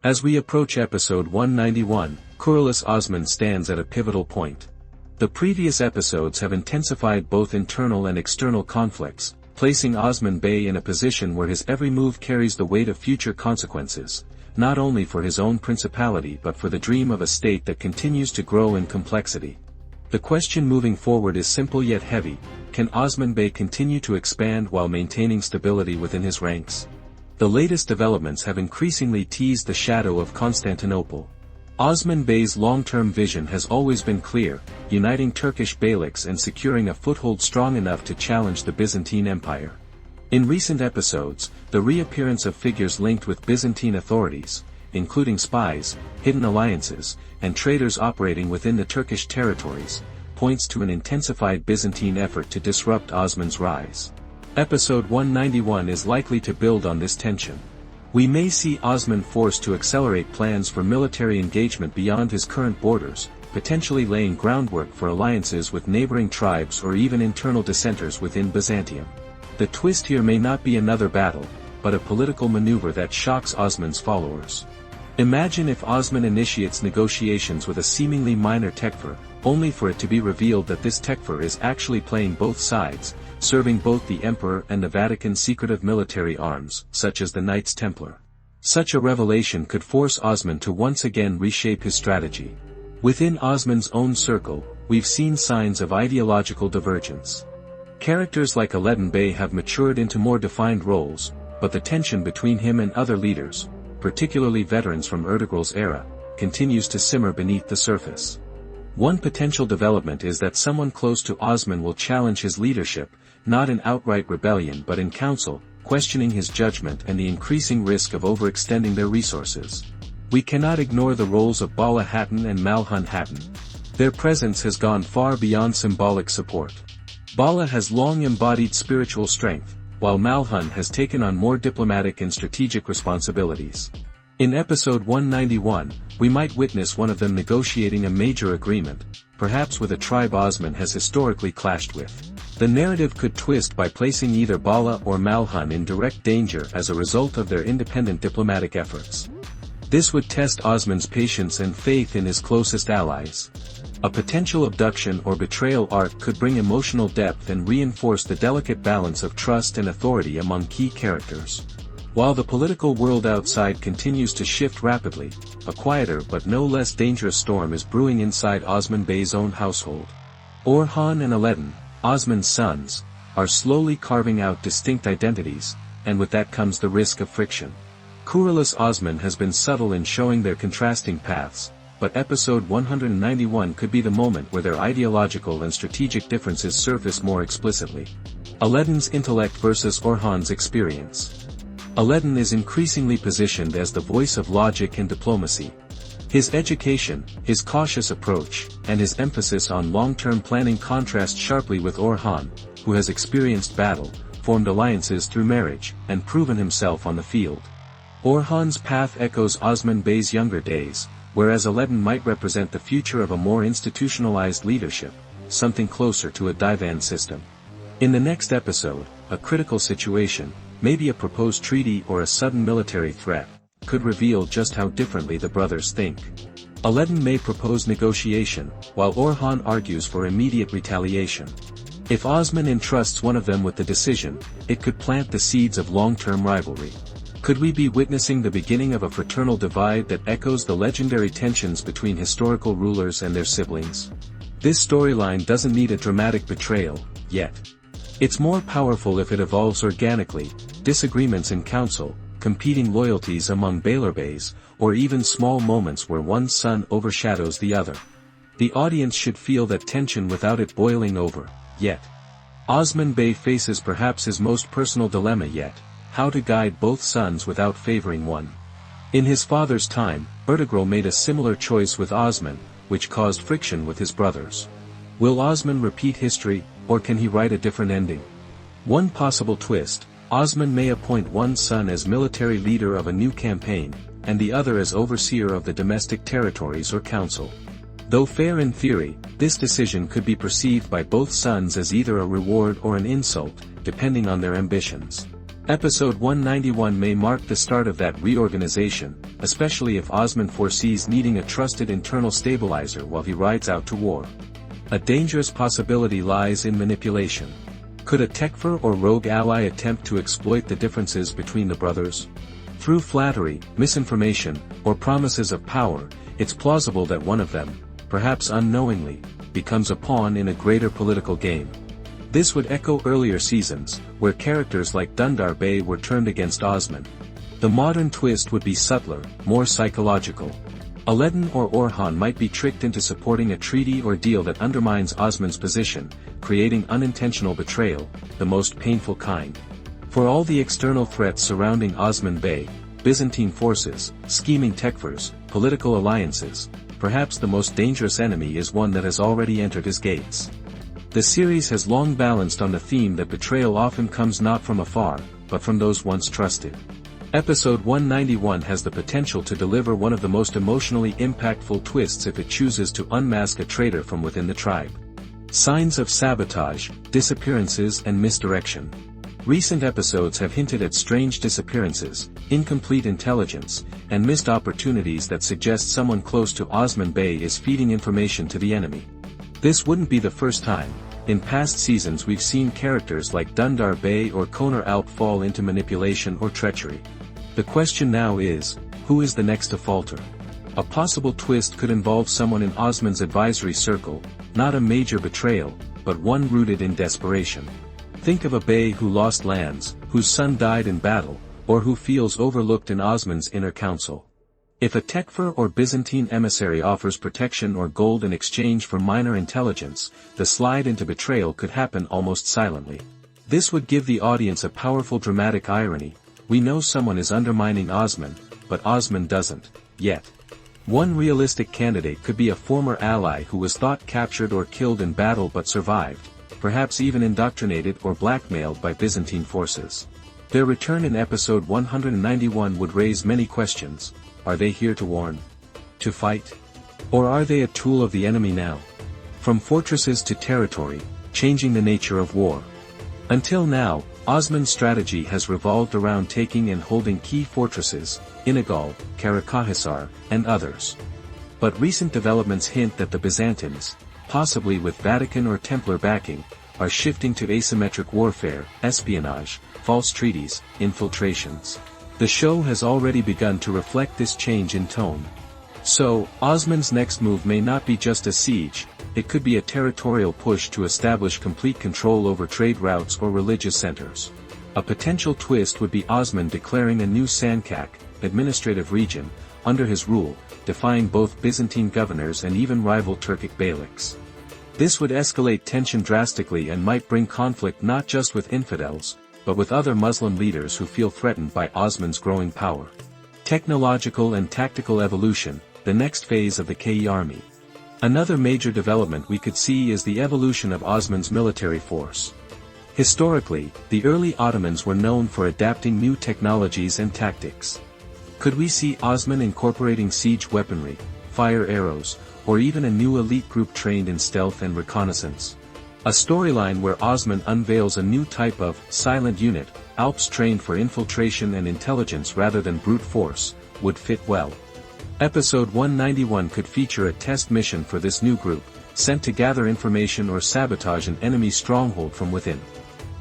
As we approach episode 191, Kuruluş Osman stands at a pivotal point. The previous episodes have intensified both internal and external conflicts, placing Osman Bey in a position where his every move carries the weight of future consequences, not only for his own principality but for the dream of a state that continues to grow in complexity. The question moving forward is simple yet heavy: can Osman Bey continue to expand while maintaining stability within his ranks? The latest developments have increasingly teased the shadow of Constantinople. Osman Bey's long-term vision has always been clear: uniting Turkish beyliks and securing a foothold strong enough to challenge the Byzantine Empire. In recent episodes, the reappearance of figures linked with Byzantine authorities, including spies, hidden alliances, and traitors operating within the Turkish territories, points to an intensified Byzantine effort to disrupt Osman's rise. Episode 191 is likely to build on this tension. We may see Osman forced to accelerate plans for military engagement beyond his current borders, potentially laying groundwork for alliances with neighboring tribes or even internal dissenters within Byzantium. The twist here may not be another battle, but a political maneuver that shocks Osman's followers. Imagine if Osman initiates negotiations with a seemingly minor tekfir, only for it to be revealed that this tekfir is actually playing both sides, serving both the emperor and the Vatican's secretive military arms, such as the Knights Templar. Such a revelation could force Osman to once again reshape his strategy. Within Osman's own circle, we've seen signs of ideological divergence. Characters like Alaeddin Bey have matured into more defined roles, but the tension between him and other leaders, particularly veterans from Ertugrul's era, continues to simmer beneath the surface. One potential development is that someone close to Osman will challenge his leadership, not in outright rebellion but in council, questioning his judgment and the increasing risk of overextending their resources. We cannot ignore the roles of Bala Hatun and Malhun Hatun. Their presence has gone far beyond symbolic support. Bala has long embodied spiritual strength, while Malhun has taken on more diplomatic and strategic responsibilities. In episode 191, we might witness one of them negotiating a major agreement, perhaps with a tribe Osman has historically clashed with. The narrative could twist by placing either Bala or Malhun in direct danger as a result of their independent diplomatic efforts. This would test Osman's patience and faith in his closest allies. A potential abduction or betrayal arc could bring emotional depth and reinforce the delicate balance of trust and authority among key characters. While the political world outside continues to shift rapidly, a quieter but no less dangerous storm is brewing inside Osman Bey's own household. Orhan and Alaeddin, Osman's sons, are slowly carving out distinct identities, and with that comes the risk of friction. Kuruluş Osman has been subtle in showing their contrasting paths, but episode 191 could be the moment where their ideological and strategic differences surface more explicitly. Alaeddin's intellect versus Orhan's experience. Alaeddin is increasingly positioned as the voice of logic and diplomacy. His education, his cautious approach, and his emphasis on long-term planning contrast sharply with Orhan, who has experienced battle, formed alliances through marriage, and proven himself on the field. Orhan's path echoes Osman Bey's younger days, whereas Alaeddin might represent the future of a more institutionalized leadership, something closer to a divan system. In the next episode, a critical situation, maybe a proposed treaty or a sudden military threat, could reveal just how differently the brothers think. Alaeddin may propose negotiation, while Orhan argues for immediate retaliation. If Osman entrusts one of them with the decision, it could plant the seeds of long-term rivalry. Could we be witnessing the beginning of a fraternal divide that echoes the legendary tensions between historical rulers and their siblings? This storyline doesn't need a dramatic betrayal, yet. It's more powerful if it evolves organically: disagreements in council, competing loyalties among beylerbeys, or even small moments where one son overshadows the other. The audience should feel that tension without it boiling over, yet. Osman Bey faces perhaps his most personal dilemma yet: how to guide both sons without favoring one. In his father's time, Ertugrul made a similar choice with Osman, which caused friction with his brothers. Will Osman repeat history, or can he write a different ending? One possible twist: Osman may appoint one son as military leader of a new campaign, and the other as overseer of the domestic territories or council. Though fair in theory, this decision could be perceived by both sons as either a reward or an insult, depending on their ambitions. Episode 191 may mark the start of that reorganization, especially if Osman foresees needing a trusted internal stabilizer while he rides out to war. A dangerous possibility lies in manipulation. Could a Tekfur or rogue ally attempt to exploit the differences between the brothers? Through flattery, misinformation, or promises of power, it's plausible that one of them, perhaps unknowingly, becomes a pawn in a greater political game. This would echo earlier seasons, where characters like Dundar Bey were turned against Osman. The modern twist would be subtler, more psychological. Alaeddin or Orhan might be tricked into supporting a treaty or deal that undermines Osman's position, creating unintentional betrayal, the most painful kind. For all the external threats surrounding Osman Bey, Byzantine forces, scheming Tekfurs, political alliances, perhaps the most dangerous enemy is one that has already entered his gates. The series has long balanced on the theme that betrayal often comes not from afar, but from those once trusted. Episode 191 has the potential to deliver one of the most emotionally impactful twists if it chooses to unmask a traitor from within the tribe. Signs of sabotage, disappearances and misdirection. Recent episodes have hinted at strange disappearances, incomplete intelligence, and missed opportunities that suggest someone close to Osman Bey is feeding information to the enemy. This wouldn't be the first time. In past seasons we've seen characters like Dundar Bey or Konar Alp fall into manipulation or treachery. The question now is, who is the next to falter? A possible twist could involve someone in Osman's advisory circle, not a major betrayal, but one rooted in desperation. Think of a bey who lost lands, whose son died in battle, or who feels overlooked in Osman's inner council. If a Tekfur or Byzantine emissary offers protection or gold in exchange for minor intelligence, the slide into betrayal could happen almost silently. This would give the audience a powerful dramatic irony. We know someone is undermining Osman, but Osman doesn't, yet. One realistic candidate could be a former ally who was thought captured or killed in battle but survived, perhaps even indoctrinated or blackmailed by Byzantine forces. Their return in episode 191 would raise many questions. Are they here to warn? To fight? Or are they a tool of the enemy now? From fortresses to territory, changing the nature of war. Until now, Osman's strategy has revolved around taking and holding key fortresses, Inagal, Karakahisar, and others. But recent developments hint that the Byzantines, possibly with Vatican or Templar backing, are shifting to asymmetric warfare, espionage, false treaties, infiltrations. The show has already begun to reflect this change in tone. So, Osman's next move may not be just a siege, it could be a territorial push to establish complete control over trade routes or religious centers. A potential twist would be Osman declaring a new Sancak, administrative region, under his rule, defying both Byzantine governors and even rival Turkic beyliks. This would escalate tension drastically and might bring conflict not just with infidels, but with other Muslim leaders who feel threatened by Osman's growing power. Technological and tactical evolution, the next phase of the KE army. Another major development we could see is the evolution of Osman's military force. Historically, the early Ottomans were known for adapting new technologies and tactics. Could we see Osman incorporating siege weaponry, fire arrows, or even a new elite group trained in stealth and reconnaissance? A storyline where Osman unveils a new type of silent unit, Alps trained for infiltration and intelligence rather than brute force, would fit well. Episode 191 could feature a test mission for this new group, sent to gather information or sabotage an enemy stronghold from within.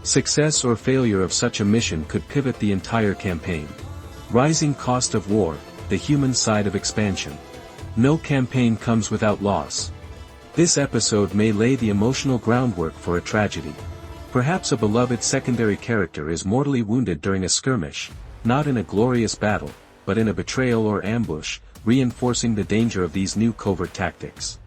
Success or failure of such a mission could pivot the entire campaign. Rising cost of war, the human side of expansion. No campaign comes without loss. This episode may lay the emotional groundwork for a tragedy. Perhaps a beloved secondary character is mortally wounded during a skirmish, not in a glorious battle, but in a betrayal or ambush, reinforcing the danger of these new covert tactics.